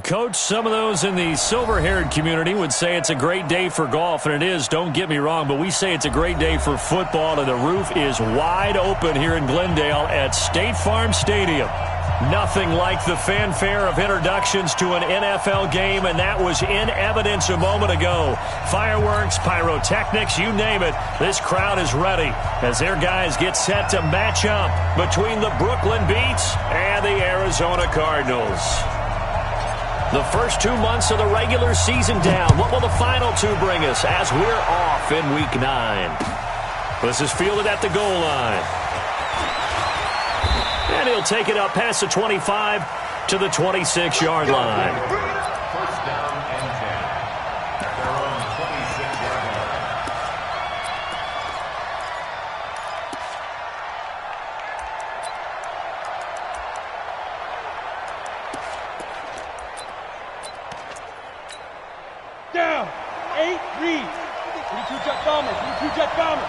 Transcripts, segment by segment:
Coach, some of those in the silver-haired community would say it's a great day for golf, and it is, don't get me wrong, but we say it's a great day for football, and the roof is wide open here in Glendale at State Farm Stadium. Nothing like the fanfare of introductions to an NFL game, and that was in evidence a moment ago. Fireworks, pyrotechnics, you name it, this crowd is ready as their guys get set to match up between the Brooklyn Beats and the Arizona Cardinals. The first 2 months of the regular season down. What will the final two bring us as we're off in Week 9? This is fielded at the goal line. And he'll take it up past the 25 to the 26-yard line. First down and 10. At their own 26-yard line. Down. 8, read. 32-jet bomber. 32-jet bomber.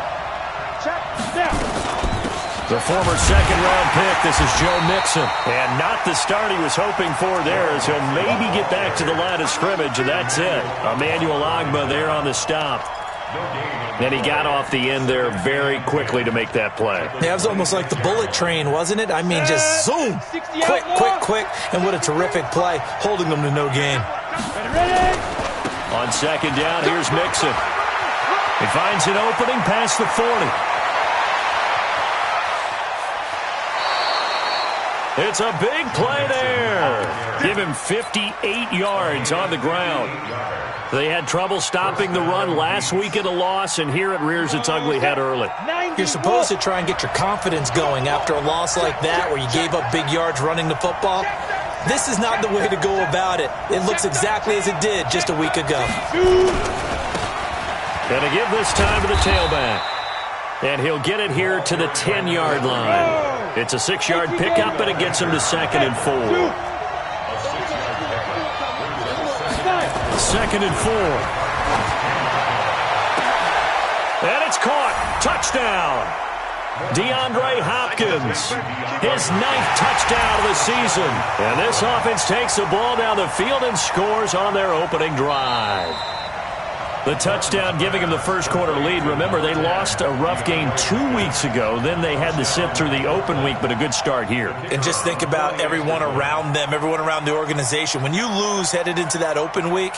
Check. Down. The former second-round pick, this is Joe Mixon. And not the start he was hoping for there, as he'll maybe get back to the line of scrimmage, and that's it. Emmanuel Ogbah there on the stop. And he got off the end there very quickly to make that play. Yeah, it was almost like the bullet train, wasn't it? I mean, just zoom. Quick. And what a terrific play, holding them to no gain. Ready. On second down, here's Mixon. He finds an opening past the 40. It's a big play there. Give him 58 yards on the ground. They had trouble stopping the run last week in a loss, and here it rears its ugly head early. You're supposed to try and get your confidence going after a loss like that where you gave up big yards running the football. This is not the way to go about it. It looks exactly as it did just a week ago. Gonna give this time to the tailback. And he'll get it here to the 10-yard line. It's a 6-yard pickup, and it gets him to 2nd and 4. 2nd and 4. And it's caught. Touchdown. DeAndre Hopkins, his 9th touchdown of the season. And this offense takes the ball down the field and scores on their opening drive. The touchdown giving him the first quarter lead. Remember, they lost a rough game 2 weeks ago. Then they had to sit through the open week, but a good start here. And just think about everyone around them, everyone around the organization. When you lose headed into that open week,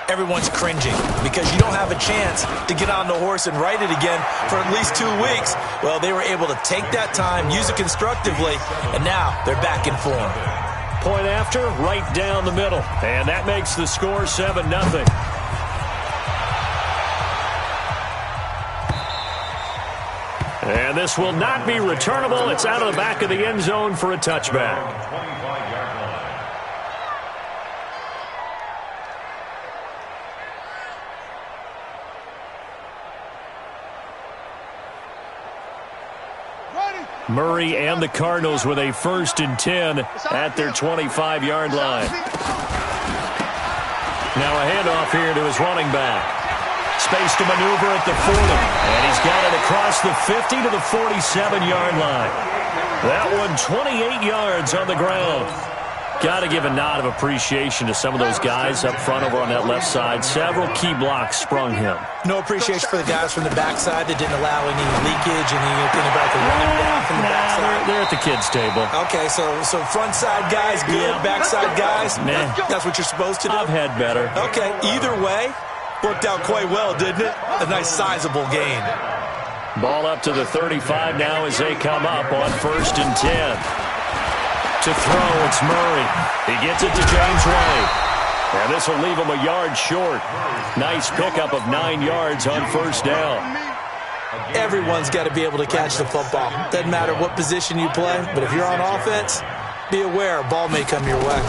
everyone's cringing because you don't have a chance to get on the horse and ride it again for at least 2 weeks. Well, they were able to take that time, use it constructively, and now they're back in form. Point after, right down the middle. And that makes the score 7-0. And this will not be returnable. It's out of the back of the end zone for a touchback. Murray and the Cardinals with a 1st and 10 at their 25-yard line. Now a handoff here to his running back. Space to maneuver at the 40. And he's got it across the 50 to the 47-yard line. That one 28 yards on the ground. Got to give a nod of appreciation to some of those guys up front over on that left side. Several key blocks sprung him. No appreciation for the guys from the backside that didn't allow any leakage, anything about the running down from the backside. They're at the kids' table. Okay, so front side guys good, backside guys, that's what you're supposed to do? I've had better. Okay, either way, worked out quite well, didn't it? A nice sizable gain. Ball up to the 35 now as they come up on 1st and 10. To throw, it's Murray. He gets it to James White. And this will leave him a yard short. Nice pickup of 9 yards on 1st down. Everyone's got to be able to catch the football. Doesn't matter what position you play, but if you're on offense, be aware a ball may come your way.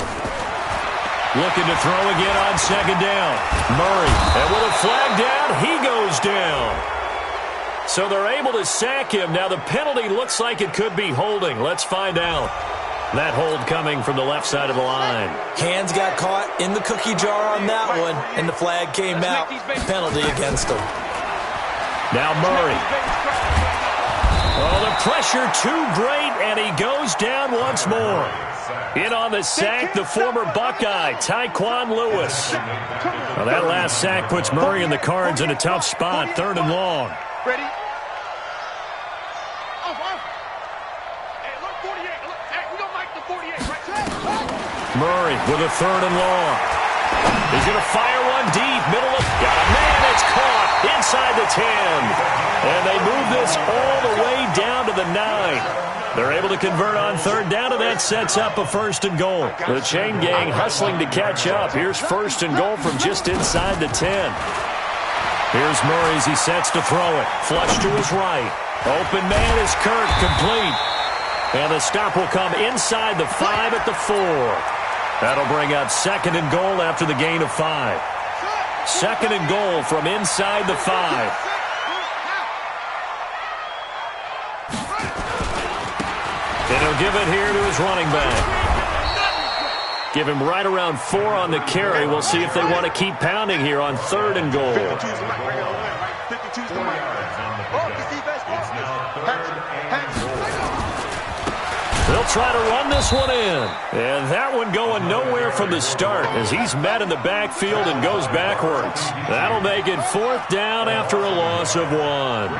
Looking to throw again on 2nd down. Murray, and with a flag down, he goes down. So they're able to sack him. Now the penalty looks like it could be holding. Let's find out. That hold coming from the left side of the line. Hands got caught in the cookie jar on that one, and the flag came out. Penalty against him. Now Murray. Oh, the pressure too great, and he goes down once more. In on the sack, the former Buckeye, Tyquan Lewis. Well, that last sack puts Murray and the Cards in a tough spot, 3rd and long. Ready? Hey, look, 48. Look, hey, we don't like the 48, right? Murray with a 3rd and long. He's going to fire one deep, middle of, got a man, it's caught inside the 10. And they move this all the way down to the 9. They're able to convert on 3rd down, and that sets up a 1st and goal. The chain gang hustling to catch up. Here's 1st and goal from just inside the 10. Here's Murray as he sets to throw it. Flush to his right. Open man is Kirk, complete. And the stop will come inside the 5 at the 4. That'll bring up 2nd and goal after the gain of 5. 2nd and goal from inside the 5. And he'll give it here to his running back. Give him right around 4 on the carry. We'll see if they want to keep pounding here on 3rd and goal. They'll try to run this one in. And that one going nowhere from the start as he's met in the backfield and goes backwards. That'll make it 4th down after a loss of 1.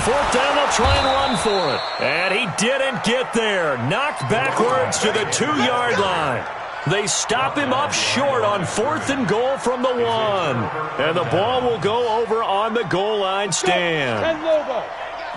4th down, they'll try and run for it. And he didn't get there. Knocked backwards to the 2-yard line. They stop him up short on 4th and goal from the 1. And the ball will go over on the goal line stand.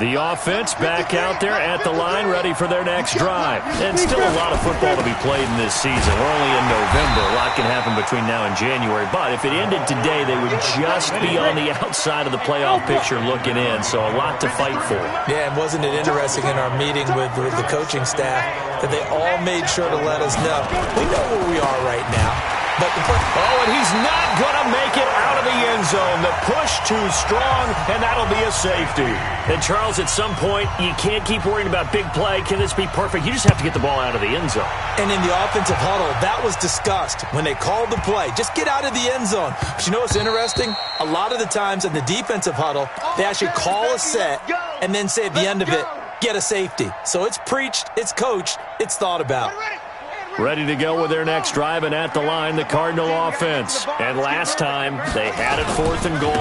The offense back out there at the line, ready for their next drive. And still a lot of football to be played in this season. We're only in November. A lot can happen between now and January. But if it ended today, they would just be on the outside of the playoff picture looking in. So a lot to fight for. Yeah, and wasn't it interesting in our meeting with the coaching staff that they all made sure to let us know. We know where we are right now. But and he's not going to make it out of the end zone. The push too strong, and that'll be a safety. And, Charles, at some point, you can't keep worrying about big play. Can this be perfect? You just have to get the ball out of the end zone. And in the offensive huddle, that was discussed when they called the play. Just get out of the end zone. But you know what's interesting? A lot of the times in the defensive huddle, they actually call a set and then say at the end of it, get a safety. So it's preached, it's coached, it's thought about. Ready to go with their next drive, and at the line, the Cardinal offense. And last time, they had it 4th and goal,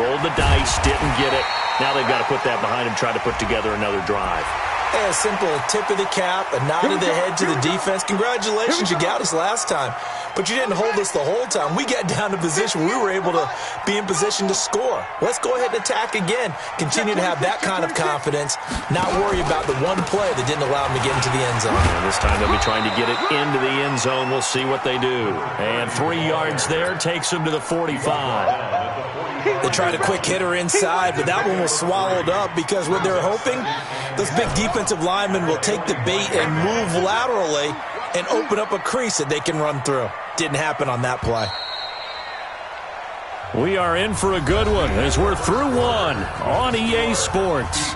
rolled the dice, didn't get it. Now they've got to put that behind them, try to put together another drive. A simple tip of the cap, a nod of the head to the defense. Congratulations, you got us last time. But you didn't hold us the whole time. We got down to position where we were able to be in position to score. Let's go ahead and attack again. Continue to have that kind of confidence, not worry about the one play that didn't allow them to get into the end zone. And this time they'll be trying to get it into the end zone. We'll see what they do. And 3 yards there takes them to the 45. They tried a quick hitter inside, but that one was swallowed up because what they're hoping, those big defensive linemen will take the bait and move laterally and open up a crease that they can run through. Didn't happen on that play. We are in for a good one as we're through 1 on EA Sports.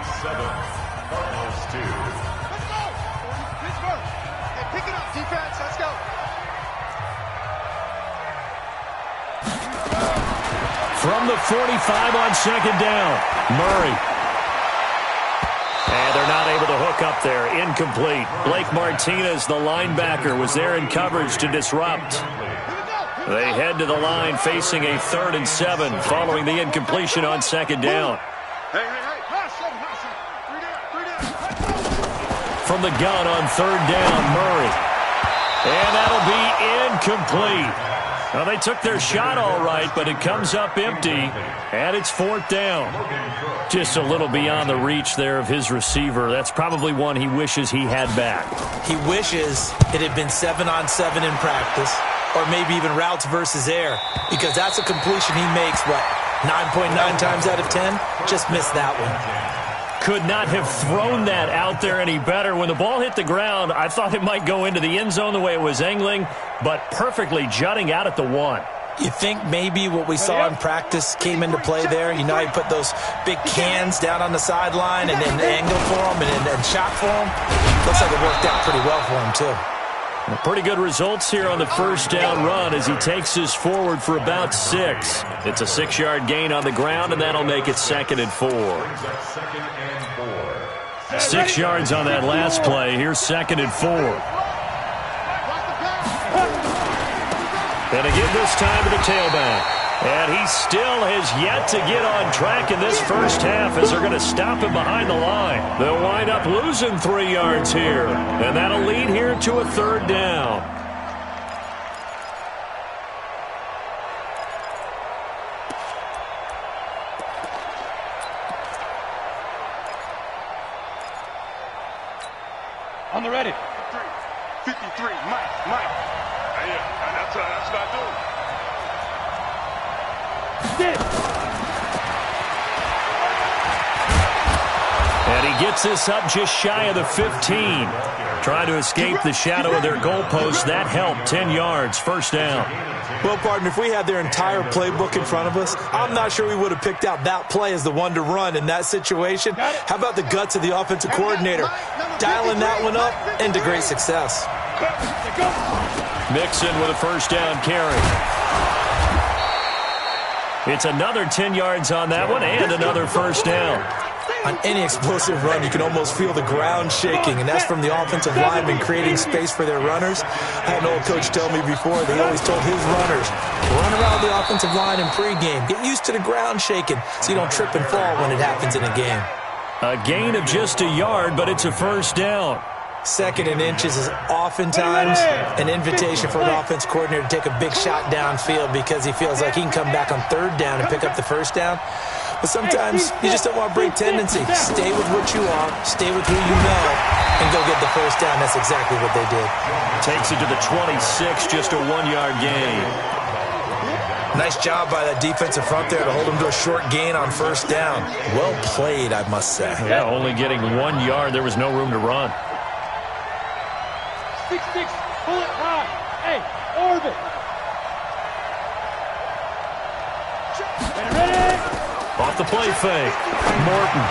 From the 45 on 2nd down, Murray. And they're not able to hook up there. Incomplete. Blake Martinez, the linebacker, was there in coverage to disrupt. They head to the line facing a 3rd and 7 following the incompletion on 2nd down. From the gun on 3rd down, Murray. And that'll be incomplete. Well, they took their shot all right, but it comes up empty, and it's 4th down. Just a little beyond the reach there of his receiver. That's probably one he wishes he had back. He wishes it had been 7-on-7 in practice, or maybe even routes versus air, because that's a completion he makes, 9.9 times out of 10? Just missed that one. Could not have thrown that out there any better. When the ball hit the ground, I thought it might go into the end zone the way it was angling, but perfectly jutting out at the 1. You think maybe what we saw in practice came into play there? You know, you put those big cans down on the sideline and then angle for them and shot for them. Looks like it worked out pretty well for him, too. Pretty good results here on the 1st down run as he takes us forward for about 6. It's a 6-yard gain on the ground, and that'll make it 2nd and 4. 6 yards on that last play. Here's 2nd and 4. And again this time to the tailback. And he still has yet to get on track in this first half as they're going to stop him behind the line. They'll wind up losing 3 yards here. And that'll lead here to a 3rd down. On the ready. 53, Mike. Yeah, that's what I do. And he gets this up just shy of the 15. Trying to escape the shadow of their goalpost. That helped. 10 yards. 1st down. Well, partner, if we had their entire playbook in front of us, I'm not sure we would have picked out that play as the one to run in that situation. How about the guts of the offensive coordinator? Dialing that one up into great success. Mixon with a 1st down carry. It's another 10 yards on that one and another 1st down. On any explosive run, you can almost feel the ground shaking, and that's from the offensive linemen creating space for their runners. I had an old coach tell me before, they always told his runners, run around the offensive line in pregame. Get used to the ground shaking so you don't trip and fall when it happens in a game. A gain of just a yard, but it's a 1st down. 2nd and inches is oftentimes an invitation for an offense coordinator to take a big shot downfield because he feels like he can come back on 3rd down and pick up the 1st down. But sometimes you just don't want to break tendency. Stay with what you are, stay with who you know, and go get the 1st down. That's exactly what they did. Takes it to the 26, just a 1-yard gain. Nice job by that defensive front there to hold him to a short gain on 1st down. Well played, I must say. Yeah, only getting 1 yard. There was no room to run. 6-6, pull it high. Hey, orbit. Ready? Off the play fake. Morton.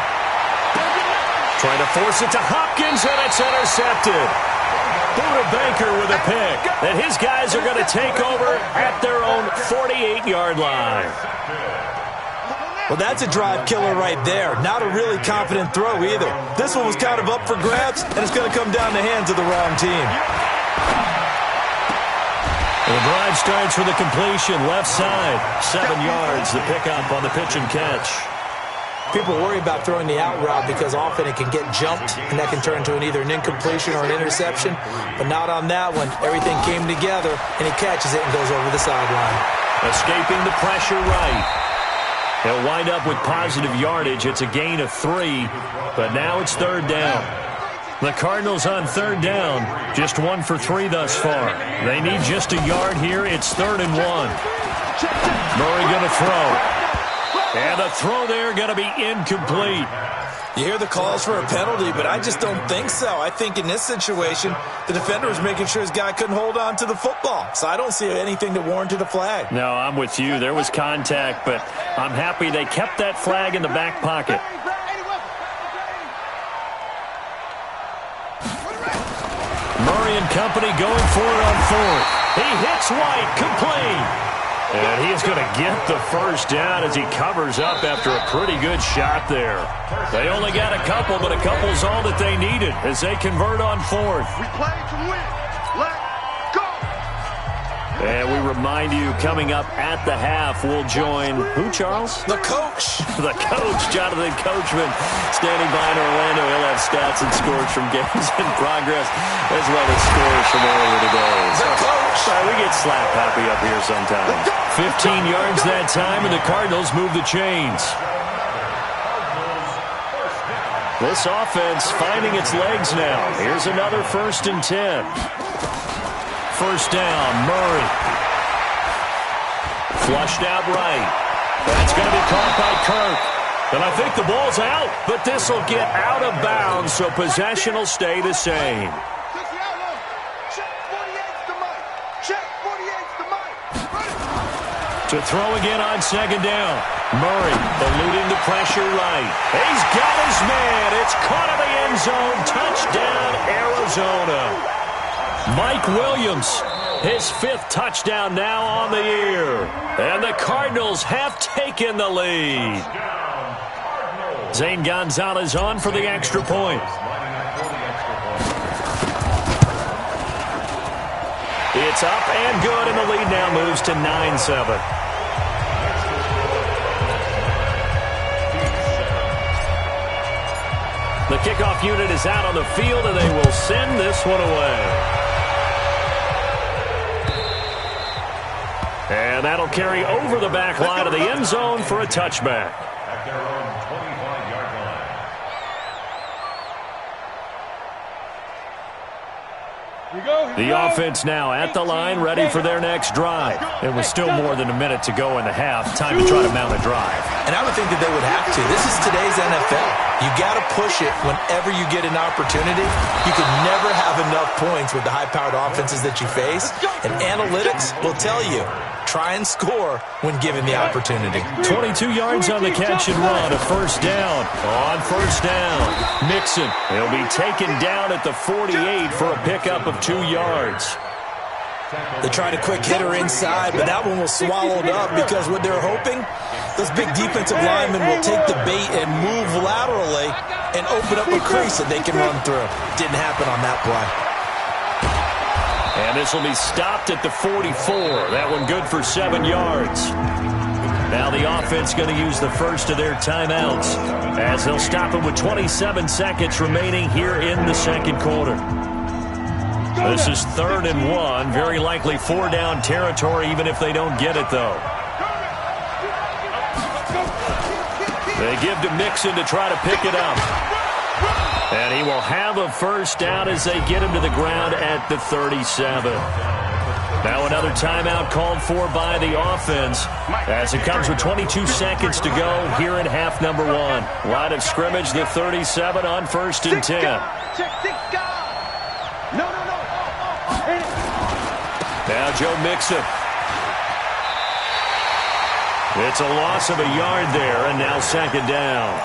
Trying to force it to Hopkins, and it's intercepted. Buda Baker with a pick. And his guys are going to take over at their own 48-yard line. Well, that's a drive killer right there. Not a really confident throw either. This one was kind of up for grabs, and it's going to come down the hands of the wrong team. The drive starts with a completion, left side. 7 yards, the pickup on the pitch and catch. People worry about throwing the out route because often it can get jumped, and that can turn into either an incompletion or an interception. But not on that one. Everything came together, and he catches it and goes over the sideline. Escaping the pressure right. He'll wind up with positive yardage. It's a gain of 3, but now it's 3rd down. The Cardinals on 3rd down, just 1 for 3 thus far. They need just a yard here. It's 3rd and 1. Murray going to throw. And the throw there going to be incomplete. You hear the calls for a penalty, but I just don't think so. I think in this situation, the defender was making sure his guy couldn't hold on to the football. So I don't see anything that warranted a flag. No, I'm with you. There was contact, but I'm happy they kept that flag in the back pocket. Murray and company going for it on 4th. He hits White, complete. And he is going to get the 1st down as he covers up after a pretty good shot there. They only got a couple, but a couple's all that they needed as they convert on 4th. We play to win. Let's go. And we remind you, coming up at the half, we'll join who, Charles? The coach. The coach, Jonathan Coachman, standing by in Orlando. He'll have stats and scores from games in progress, as well as scores from earlier today. The coach. We get slap happy up here sometimes. 15 yards that time, and the Cardinals move the chains. This offense finding its legs now. Here's another 1st and 10. 1st down, Murray. Flushed out right. That's going to be caught by Kirk. And I think the ball's out, but this will get out of bounds, so possession will stay the same. To throw again on 2nd down. Murray eluding the pressure right. He's got his man. It's caught in the end zone. Touchdown, Arizona. Mike Williams, his 5th touchdown now on the year. And the Cardinals have taken the lead. Zane Gonzalez on for the extra point. It's up and good, and the lead now moves to 9-7. The kickoff unit is out on the field, and they will send this one away. And that'll carry over the back line of the end zone for a touchback. At their own 25-yard line. The offense now at the line, ready for their next drive. It was still more than a minute to go in the half. Time to try to mount a drive. And I would think that they would have to. This is today's NFL. You got to push it whenever you get an opportunity. You can never have enough points with the high-powered offenses that you face. And analytics will tell you, try and score when given the opportunity. 22 yards on the catch and run, a first down. On first down, Mixon. He'll be taken down at the 48 for a pickup of 2 yards. They tried a quick hitter inside, but that one was swallowed up because what they're hoping, those big defensive linemen will take the bait and move laterally and open up a crease that they can run through. Didn't happen on that play. And this will be stopped at the 44. That one good for 7 yards. Now the offense going to use the first of their timeouts as they'll stop it with 27 seconds remaining here in the second quarter. This is 3rd and 1. Very likely 4-down territory even if they don't get it, though. They give to Mixon to try to pick it up. And he will have a first down as they get him to the ground at the 37. Now another timeout called for by the offense as it comes with 22 seconds to go here in half number 1. Line of scrimmage, the 37 on 1st and 10. Now Joe Mixon. It's a loss of a yard there, and now 2nd down.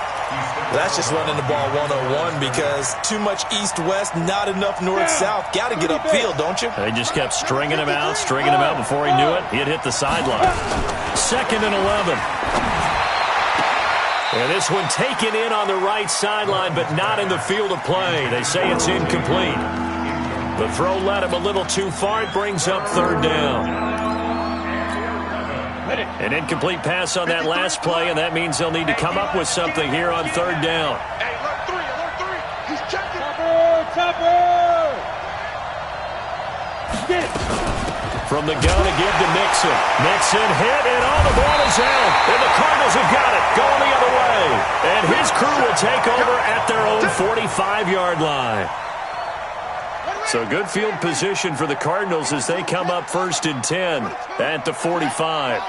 That's just running the ball 101 because too much east-west, not enough north-south. Got to get upfield, don't you? They just kept stringing him out before he knew it. He had hit the sideline. 2nd and 11. And this one taken in on the right sideline, but not in the field of play. They say it's incomplete. The throw led him a little too far. It brings up 3rd down. An incomplete pass on that last play, and that means they'll need to come up with something here on 3rd down. Hey, alert 3. He's checking. From the gun to give to Mixon. Mixon hit, and all the ball is out. And the Cardinals have got it, going the other way. And his crew will take over at their own 45-yard line. So good field position for the Cardinals as they come up 1st and 10 at the 45.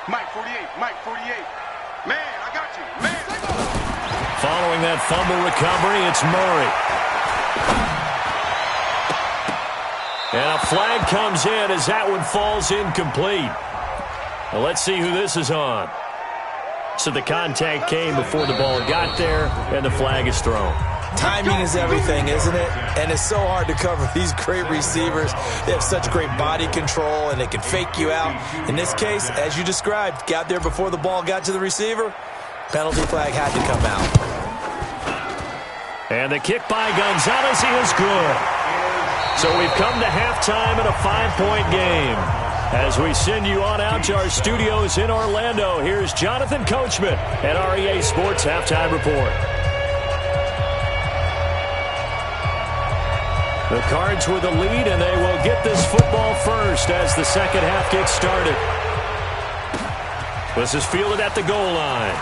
Mike 48. Man, I got you. Man. Following that fumble recovery, it's Murray. And a flag comes in as that one falls incomplete. Well, let's see who this is on. So the contact came before the ball got there, and the flag is thrown. Timing is everything, isn't it? And it's so hard to cover these great receivers. They have such great body control, and they can fake you out. In this case, as you described, got there before the ball got to the receiver. Penalty flag had to come out. And the kick by Gonzalez is good. So we've come to halftime in a 5-point game. As we send you on out to our studios in Orlando, here's Jonathan Coachman at REA Sports Halftime Report. The Cards with the lead, and they will get this football first as the second half gets started. This is fielded at the goal line.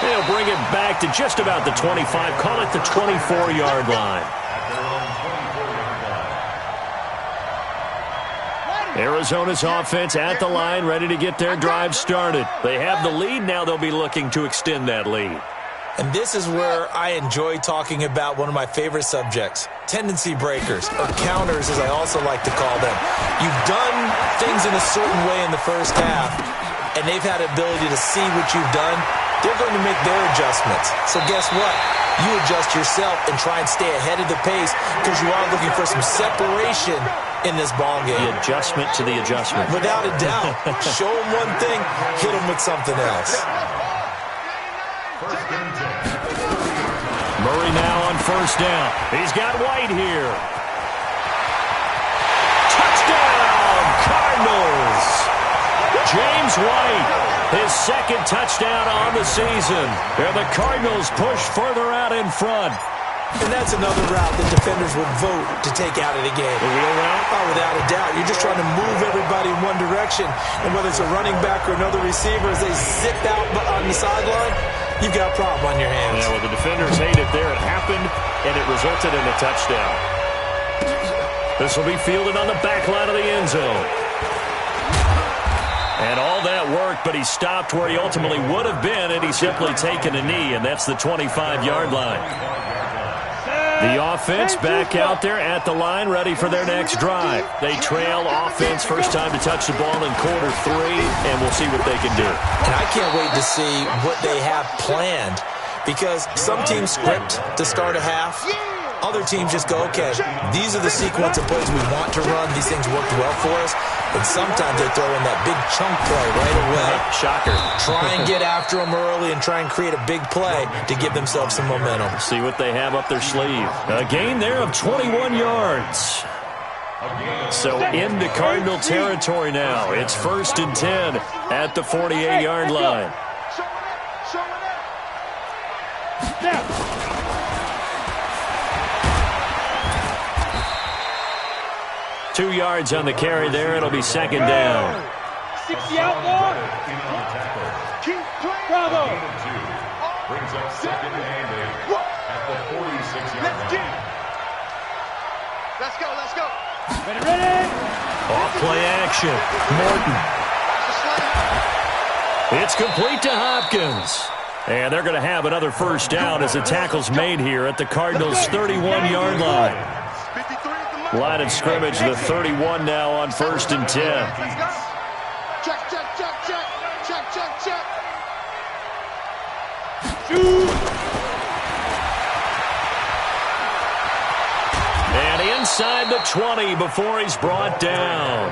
They'll bring it back to just about the 25, call it the 24-yard line. Arizona's offense at the line, ready to get their drive started. They have the lead, now they'll be looking to extend that lead. And this is where I enjoy talking about one of my favorite subjects, tendency breakers, or counters as I also like to call them. You've done things in a certain way in the first half, and they've had the ability to see what you've done they're going to make their adjustments. So guess what? You adjust yourself and try and stay ahead of the pace because you are looking for some separation in this ball game. The adjustment to the adjustment. Without a doubt. Show them one thing, hit them with something else. Murray now on first down. He's got White here. Touchdown, Cardinals. James White, his second touchdown on the season. And the Cardinals push further out in front. And that's another route that defenders would vote to take out of the game. The wheel route? Oh, without a doubt. You're just trying to move everybody in one direction. And whether it's a running back or another receiver, as they zip out on the sideline, you've got a problem on your hands. Yeah, well, the defenders hate it there. It happened, and it resulted in a touchdown. This will be fielded on the back line of the end zone. And all that work, but he stopped where he ultimately would have been had he simply taken a knee, and that's the 25-yard line. The offense back out there at the line, ready for their next drive. They trail offense, first time to touch the ball in quarter 3, and we'll see what they can do. And I can't wait to see what they have planned, because some teams script to start a half. Other teams just go, okay, these are the sequence of plays we want to run. These things worked well for us. And sometimes they throw in that big chunk play right away. Shocker. Try and get after them early and try and create a big play to give themselves some momentum. See what they have up their sleeve. A gain there of 21 yards. So into Cardinal territory now. It's 1st and 10 at the 48-yard line. Now. 2 yards on the carry there. It'll be second down. 60 out more. Bravo. Brings up second and 8 at the 46-yard line. Let's go, let's go. Ready. Off play action. Morton. It's complete to Hopkins. And they're going to have another first down as the tackle's made here at the Cardinals' 31-yard line. Line of scrimmage, the 31 now on 1st and 10. Check. And inside the 20 before he's brought down.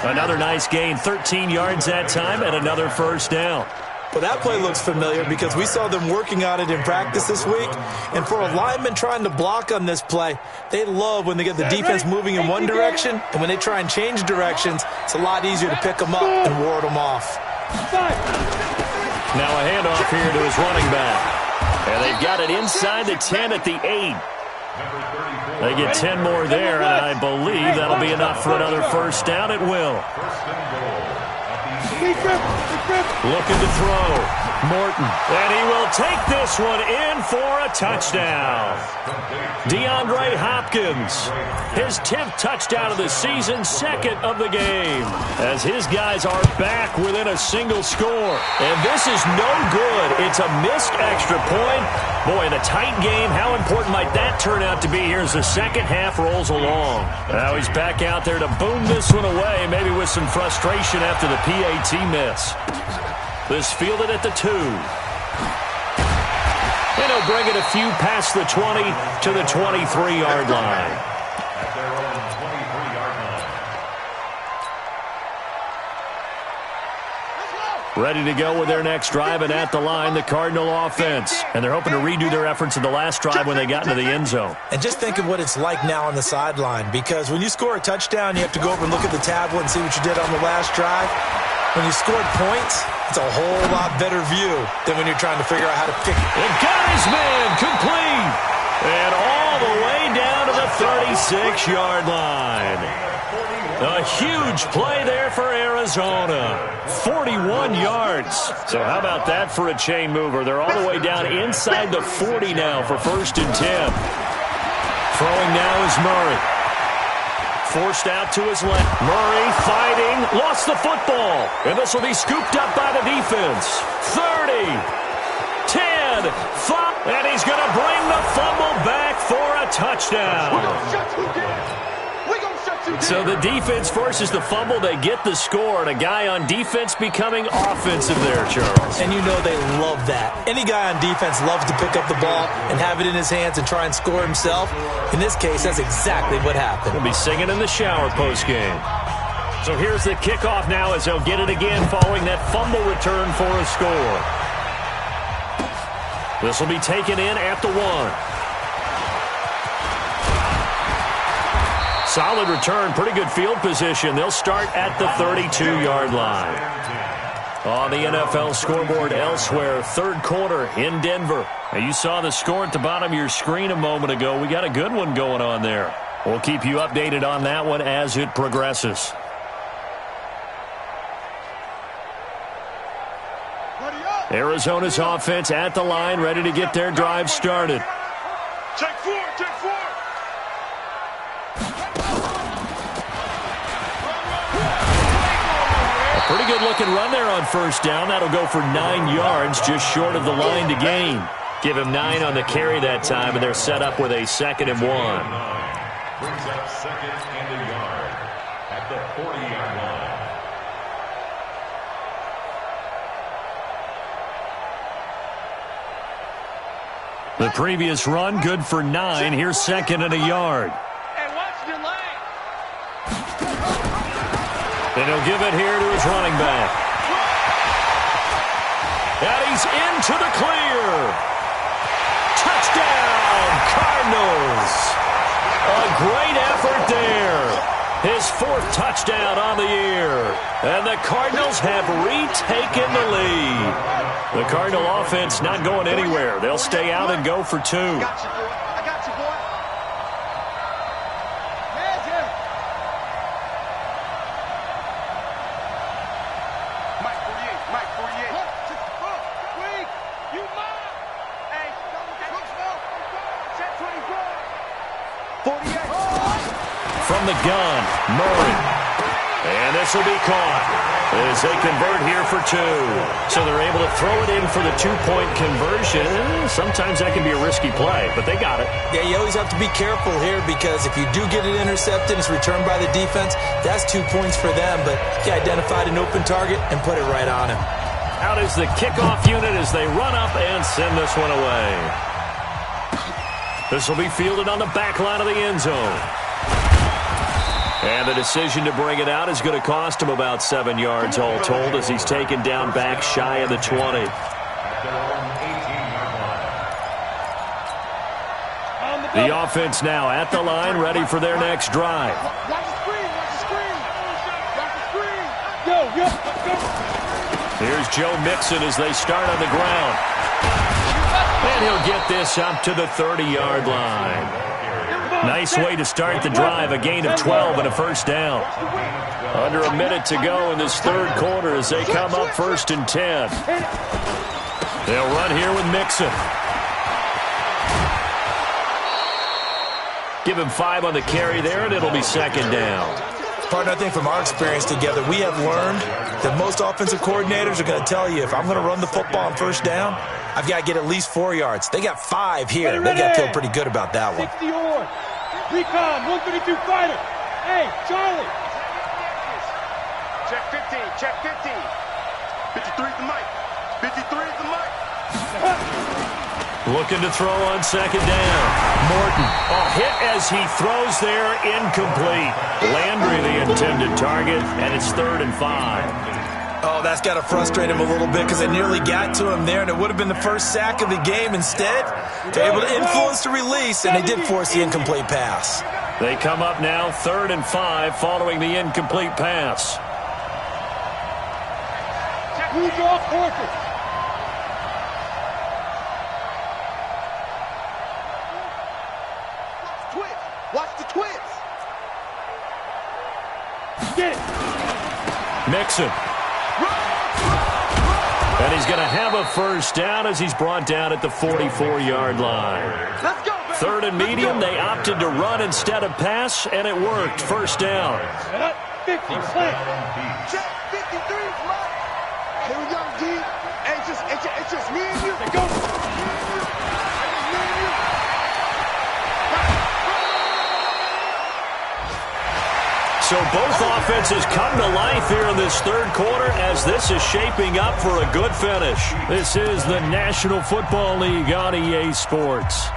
Another nice gain, 13 yards that time, and another first down. Well, that play looks familiar because we saw them working on it in practice this week. And for a lineman trying to block on this play, they love when they get the defense moving in one direction. And when they try and change directions, it's a lot easier to pick them up and ward them off. Now a handoff here to his running back. And they've got it inside the 10 at the 8. They get 10 more there, and I believe that'll be enough for another first down. It will. Looking to throw. Morton. And he will take this one in for a touchdown. DeAndre Hopkins. His 10th touchdown of the season, second of the game. As his guys are back within a single score. And this is no good. It's a missed extra point. Boy, in a tight game, how important might that turn out to be here as the second half rolls along. Now he's back out there to boom this one away, maybe with some frustration after the PAT miss. This fielded at the 2. And he'll bring it a few past the 20 to the 23-yard line. At their own 23-yard line. Ready to go with their next drive, and at the line, the Cardinal offense. And they're hoping to redo their efforts in the last drive when they got into the end zone. And just think of what it's like now on the sideline, because when you score a touchdown, you have to go over and look at the tablet and see what you did on the last drive. When you scored points, it's a whole lot better view than when you're trying to figure out how to pick. And got his man complete. And all the way down to the 36-yard line. A huge play there for Arizona. 41 yards. So how about that for a chain mover? They're all the way down inside the 40 now for 1st and 10. Throwing now is Murray. Forced out to his left. Murray fighting. Lost the football. And this will be scooped up by the defense. 30. 10. 5. And he's going to bring the fumble back for a touchdown. We're going to shut you down. We're going to shut So the defense forces the fumble. They get the score, and a guy on defense becoming offensive there, Charles. And you know they love that. Any guy on defense loves to pick up the ball and have it in his hands and try and score himself. In this case, that's exactly what happened. We'll be singing in the shower postgame. So here's the kickoff now as they'll get it again following that fumble return for a score. This will be taken in at the 1. Solid return, pretty good field position. They'll start at the 32-yard line. On the NFL scoreboard elsewhere, third quarter in Denver. Now, you saw the score at the bottom of your screen a moment ago. We got a good one going on there. We'll keep you updated on that one as it progresses. Arizona's offense at the line, ready to get their drive started. Check four, check four. Pretty good looking run there on first down. That'll go for 9 yards, just short of the line to gain. Give him 9 on the carry that time, and they're set up with a 2nd and 1. Brings up 2nd and a yard at the 40-yard line. The previous run, good for 9. Here's 2nd and a yard. Hey, watch your leg. And he'll give it here to his running back. And he's into the clear. Touchdown, Cardinals. A great effort there. His 4th touchdown on the year. And the Cardinals have retaken the lead. The Cardinal offense not going anywhere. They'll stay out and go for 2. I got you, boy. I got you, boy. Mike 48, Mike 48. Wait, you mine. Hey, check 24. 48. From the gun, Murray. And this will be caught as they convert here for 2. So they're able to throw it in for the 2-point conversion. Sometimes that can be a risky play, but they got it. Yeah, you always have to be careful here because if you do get it intercepted, it's returned by the defense, that's 2 points for them. But he identified an open target and put it right on him. Out is the kickoff unit as they run up and send this one away. This will be fielded on the back line of the end zone. And the decision to bring it out is going to cost him about 7 yards all told as he's taken down back shy of the 20. The offense now at the line, ready for their next drive. Watch the screen, watch the screen. Watch the screen. Yo. Here's Joe Mixon as they start on the ground. And he'll get this up to the 30-yard line. Nice way to start the drive, a gain of 12 and a first down. Under a minute to go in this third quarter as they come up 1st and 10. They'll run here with Mixon. Give him 5 on the carry there, and it'll be 2nd down. Partner, I think from our experience together, we have learned that most offensive coordinators are going to tell you, if I'm going to run the football on first down, I've got to get at least 4 yards. They got 5 here. They got to feel pretty good about that one. 60 yard. Recon, 132 fighter. Hey, Charlie. Check 15, check 15. 53 is the mic. 53 is the mic. Looking to throw on 2nd down. Morton, a hit as he throws there, incomplete. Landry the intended target, and it's 3rd and 5. Oh, that's got to frustrate him a little bit because they nearly got to him there, and it would have been the first sack of the game. Instead, they're able to influence the release, and they did force the incomplete pass. They come up now 3rd and 5 following the incomplete pass. Who's off Horford? Watch the twist. Get it. Mixon. And he's going to have a first down as he's brought down at the 44-yard line. Let's go, baby. 3rd and medium. They opted to run instead of pass, and it worked. First down. 50, check 53, flat. Here we go, D. Hey, it's just me and you. Go. So both offenses come to life here in this third quarter as this is shaping up for a good finish. This is the National Football League on EA Sports.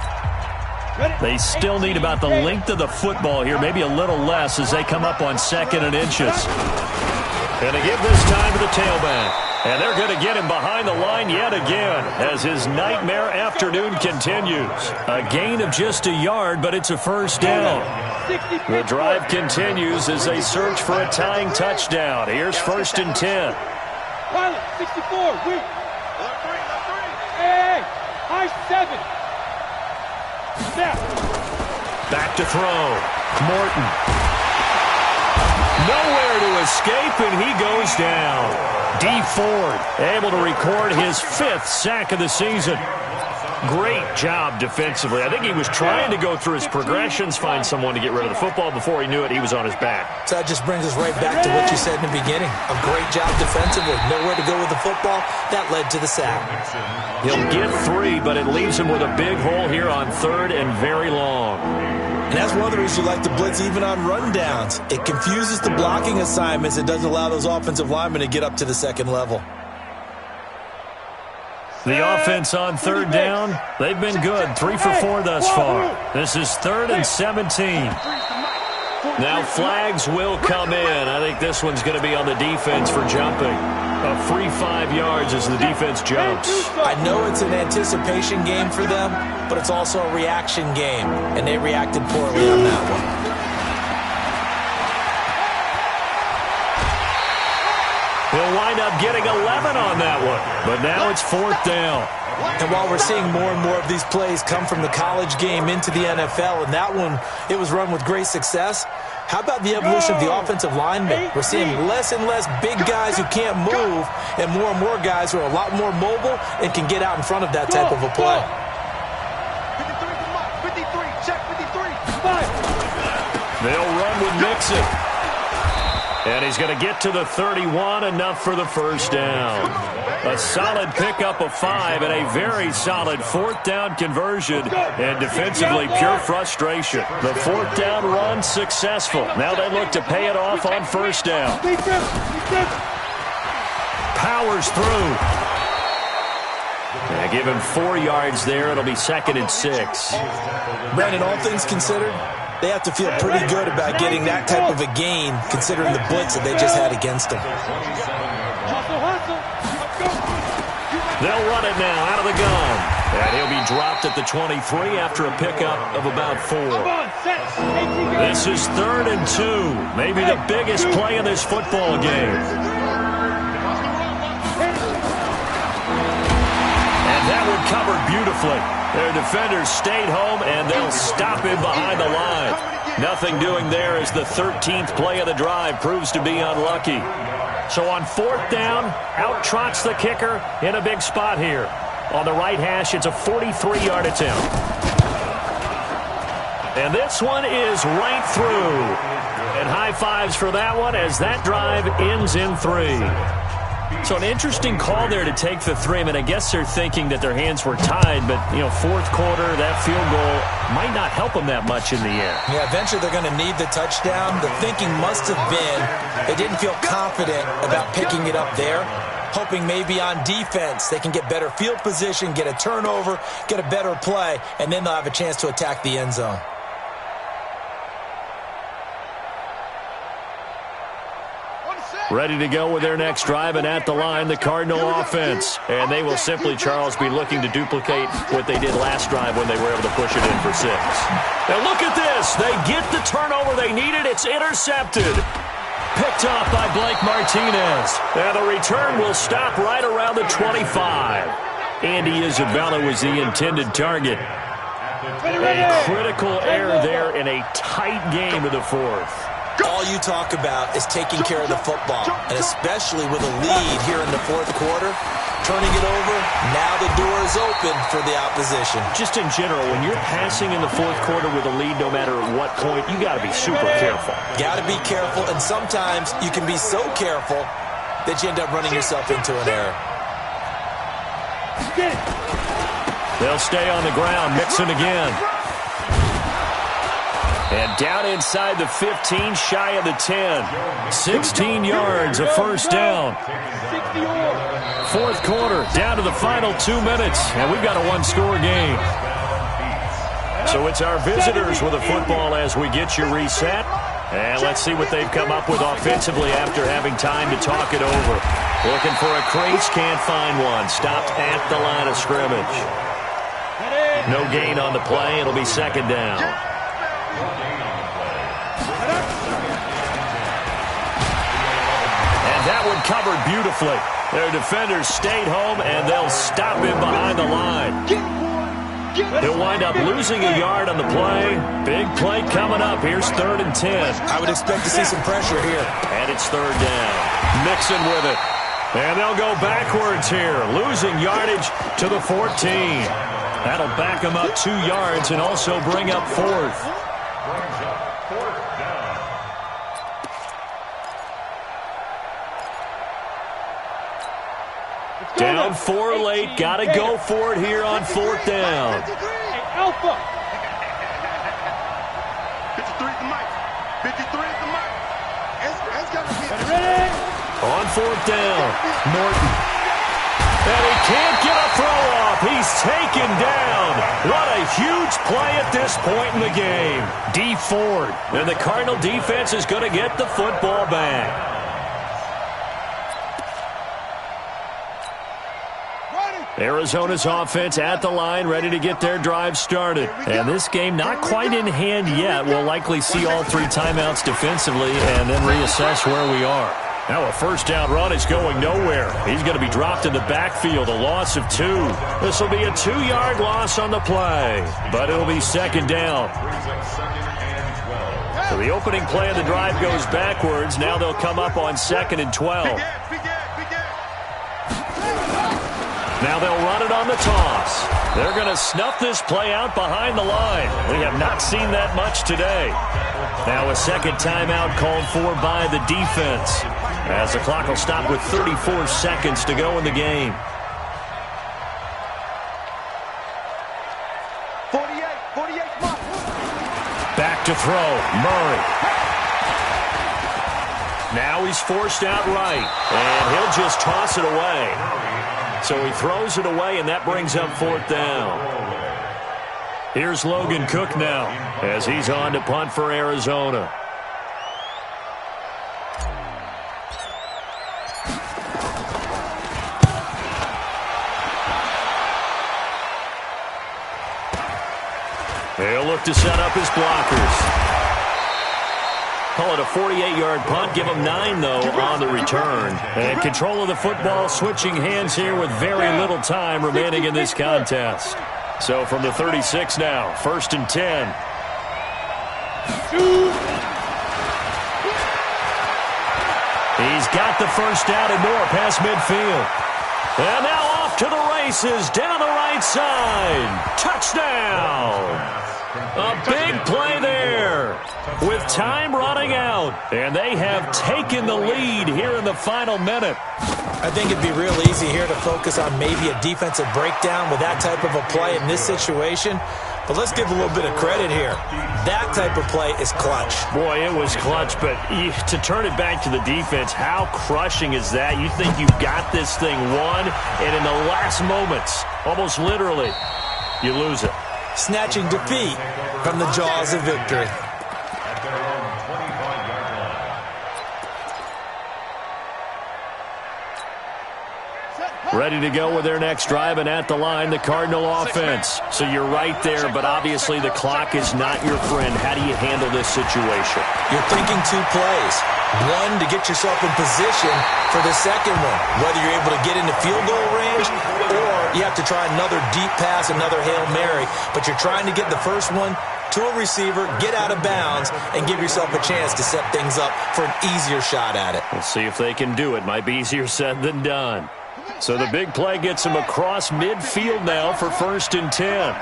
They still need about the length of the football here, maybe a little less as they come up on 2nd and inches. And they give this time to the tailback. And they're going to get him behind the line yet again as his nightmare afternoon continues. A gain of just a yard, but it's a first down. The drive continues as they search for a tying touchdown. Here's 1st and 10. Pilot, 64, weak. Hey, high 7. Snap. Back to throw. Morton. Nowhere to escape, and he goes down. D. Ford able to record his 5th sack of the season. Great job defensively. I think he was trying to go through his progressions, find someone to get rid of the football. Before he knew it, he was on his back. So that just brings us right back to what you said in the beginning. A great job defensively. Nowhere to go with the football. That led to the sack. He'll get 3, but it leaves him with a big hole here on 3rd and very long. And that's one of the reasons you like to blitz even on rundowns. It confuses the blocking assignments. It doesn't allow those offensive linemen to get up to the 2nd level. The offense on 3rd down, they've been good. 3 for 4 thus far. This is 3rd and 17. Now flags will come in. I think this one's going to be on the defense for jumping. A free 5 yards as the defense jumps. I know it's an anticipation game for them, but it's also a reaction game, and they reacted poorly on that one. He'll wind up getting 11 on that one, but now it's 4th down. And while we're seeing more and more of these plays come from the college game into the NFL, and that one, it was run with great success, how about the evolution of the offensive linemen? We're seeing less and less big guys who can't move, and more guys who are a lot more mobile and can get out in front of that type of a play. 53, check 53. They'll run with Mixon. And he's going to get to the 31, enough for the first down. A solid pickup of 5 and a very solid 4th down conversion. And defensively, pure frustration. The 4th down run successful. Now they look to pay it off on 1st down. Powers through. Yeah, give him 4 yards there. It'll be 2nd and 6. Brandon, all things considered, they have to feel pretty good about getting that type of a gain, considering the blitz that they just had against them. They'll run it now out of the gun. And he'll be dropped at the 23 after a pickup of about 4. This is 3rd and 2. Maybe the biggest play in this football game. And that one covered beautifully. Their defenders stayed home, and they'll stop him behind the line. Nothing doing there as the 13th play of the drive proves to be unlucky. So on 4th down, out trots the kicker in a big spot here. On the right hash, it's a 43-yard attempt. And this one is right through. And high fives for that one as that drive ends in 3. So an interesting call there to take the 3. I mean, I guess they're thinking that their hands were tied, but, 4th quarter, that field goal might not help them that much in the end. Yeah, eventually they're going to need the touchdown. The thinking must have been they didn't feel confident about picking it up there, hoping maybe on defense they can get better field position, get a turnover, get a better play, and then they'll have a chance to attack the end zone. Ready to go with their next drive, and at the line, the Cardinal offense. And they will simply, Charles, be looking to duplicate what they did last drive when they were able to push it in for 6. Now look at this. They get the turnover they needed. It's intercepted. Picked off by Blake Martinez. And the return will stop right around the 25. Andy Isabella was the intended target. A critical error there in a tight game in the 4th. All you talk about is taking care of the football, and especially with a lead here in the 4th quarter, turning it over, now the door is open for the opposition. Just in general, when you're passing in the 4th quarter with a lead, no matter what point, you got to be super careful. Got to be careful, and sometimes you can be so careful that you end up running yourself into an error. They'll stay on the ground, Mixon again. And down inside the 15, shy of the 10. 16 yards, a first down. Fourth quarter, down to the final 2 minutes, and we've got a one-score game. So it's our visitors with a football as we get you reset. And let's see what they've come up with offensively after having time to talk it over. Looking for a crease, can't find one. Stopped at the line of scrimmage. No gain on the play. It'll be second down. And that one covered beautifully. Their defenders stayed home, and they'll stop him behind the line. He'll wind up losing a yard on the play. Big play coming up. Here's 3rd and 10. I would expect to see some pressure here. And it's 3rd down. Mixon with it. And they'll go backwards here. Losing yardage to the 14. That'll back them up 2 yards and also bring up 4th. Down 4 late. Got to go for it here on 4th down. Hey, Alpha. 53 is the mic. 53 is the mic. It's got to be ready. On 4th down, Norton. And he can't get a throw off. He's taken down. What a huge play at this point in the game. D Ford. And the Cardinal defense is going to get the football back. Arizona's offense at the line, ready to get their drive started. And this game not quite in hand yet. We'll likely see all 3 timeouts defensively and then reassess where we are. Now a first down run is going nowhere. He's going to be dropped in the backfield, a loss of 2. This will be a 2-yard loss on the play, but it'll be second down. So the opening play of the drive goes backwards. Now they'll come up on 2nd and 12. Now they'll run it on the toss. They're going to snuff this play out behind the line. We have not seen that much today. Now a second timeout called for by the defense, as the clock will stop with 34 seconds to go in the game. 48, Back to throw, Murray. Now he's forced out right, and he'll just toss it away. So he throws it away, and that brings up 4th down. Here's Logan Cook now as he's on to punt for Arizona. He'll look to set up his blockers. Call it a 48-yard punt. Give him 9, though, on the return. And control of the football switching hands here with very little time remaining in this contest. So from the 36 now, 1st and 10. He's got the first down and more past midfield. And now off to the races down the right side. Touchdown! A big play there with time running out. And they have taken the lead here in the final minute. I think it'd be real easy here to focus on maybe a defensive breakdown with that type of a play in this situation. But let's give a little bit of credit here. That type of play is clutch. Boy, it was clutch, but to turn it back to the defense, how crushing is that? You think you've got this thing won, and in the last moments, almost literally, you lose it. Snatching defeat from the jaws of victory. Ready to go with their next drive, and at the line, the Cardinal offense. So you're right there, but obviously the clock is not your friend. How do you handle this situation? You're thinking 2 plays. One, to get yourself in position for the second one, whether you're able to get into field goal range or you have to try another deep pass, another Hail Mary. But you're trying to get the first one to a receiver, get out of bounds, and give yourself a chance to set things up for an easier shot at it. We'll see if they can do it. Might be easier said than done. So the big play gets him across midfield now for 1st and 10.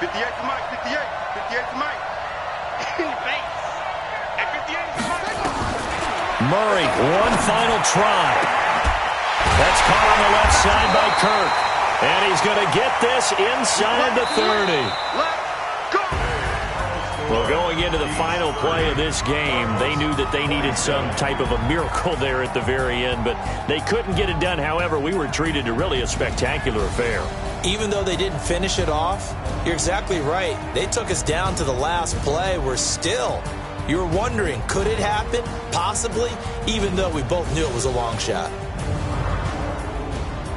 58 to Mike, 58 to Mike. Murray, one final try. That's caught on the left side by Kirk. And he's going to get this inside the 30. into the final play of this game. They knew that they needed some type of a miracle there at the very end, but they couldn't get it done. However, we were treated to really a spectacular affair. Even though they didn't finish it off, you're exactly right. They took us down to the last play. You're wondering, could it happen? Possibly, even though we both knew it was a long shot.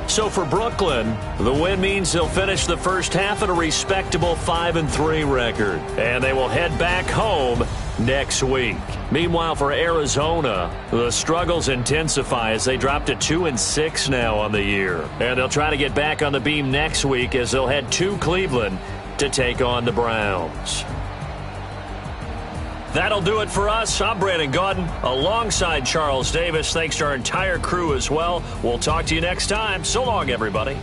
So for Brooklyn, the win means they'll finish the first half at a respectable 5-3 record, and they will head back home next week. Meanwhile, for Arizona, the struggles intensify as they drop to 2-6 now on the year, and they'll try to get back on the beam next week as they'll head to Cleveland to take on the Browns. That'll do it for us. I'm Brandon Gaudin alongside Charles Davis. Thanks to our entire crew as well. We'll talk to you next time. So long, everybody.